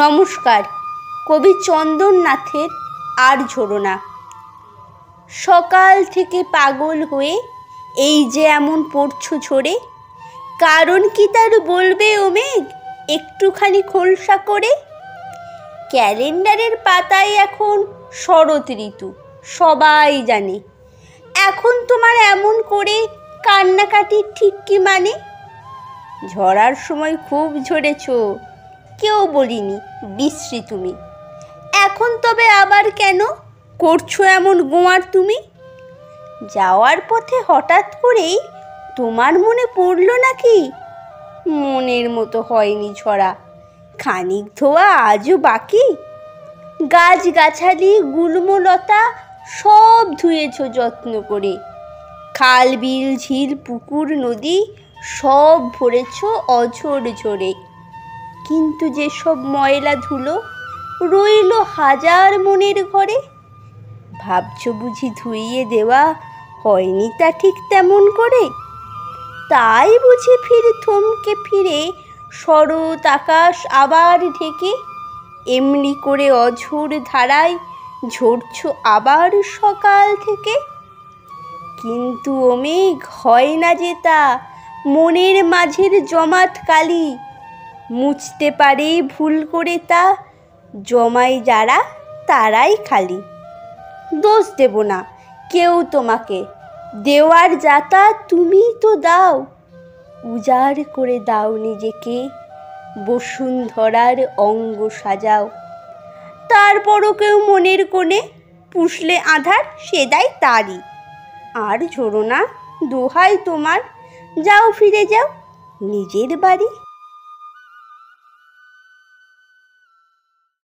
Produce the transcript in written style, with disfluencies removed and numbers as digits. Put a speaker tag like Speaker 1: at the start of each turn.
Speaker 1: নমস্কার। কবি চন্দননাথের আর ঝরো না। সকাল থেকে পাগল হয়ে এই যে এমন পড়ছো ঝরে, কারণ কি তার বলবে ও মেঘ একটুখানি খোলসা করে? ক্যালেন্ডারের পাতায় এখন শরৎ ঋতু, সবাই জানে। এখন তোমার এমন করে কান্নাকাটির ঠিক কি মানে? ঝরার সময় খুব ঝরেছ, কেউ বলিনি বিশ্রী তুমি। এখন তবে আবার কেন করছো এমন গোয়ার তুমি? যাওয়ার পথে হঠাৎ করেই তোমার মনে পড়লো নাকি মনের মতো হয়নি ঝরা, খানিক ধোয়া আজও বাকি? গাছগাছালি গুল্মলতা সব ধুয়েছ যত্ন করে, খাল বিল ঝিল পুকুর নদী সব ভরেছ অঝোর ঝরে। কিন্তু যেসব ময়লা ধুলো রইল হাজার মনের ঘরে, ভাবছো বুঝি ধুইয়ে দেওয়া হয়নি তা ঠিক তেমন করে? তাই বুঝি ফিরে থমকে ফিরে শরৎ আকাশ আবার ঢেকে এমনি করে অঝোর ধারায় ঝরছো আবার সকাল থেকে? কিন্তু ও মেঘ হয় না যে তা মনের মাঝের জমাট কালি, মুছতে পারে ভুল করে তা জমায় যারা তারাই খালি। দোষ দেব না কেউ তোমাকে, দেওয়ার যাতা তুমিই তো দাও। উজাড় করে দাও নিজেকে, বসুন্ধরার অঙ্গ সাজাও। তারপরও কেউ মনের কোণে পুষলে আধার, সে দায় তারই। আর ঝরো না দোহাই তোমার, যাও ফিরে যাও নিজের বাড়ি।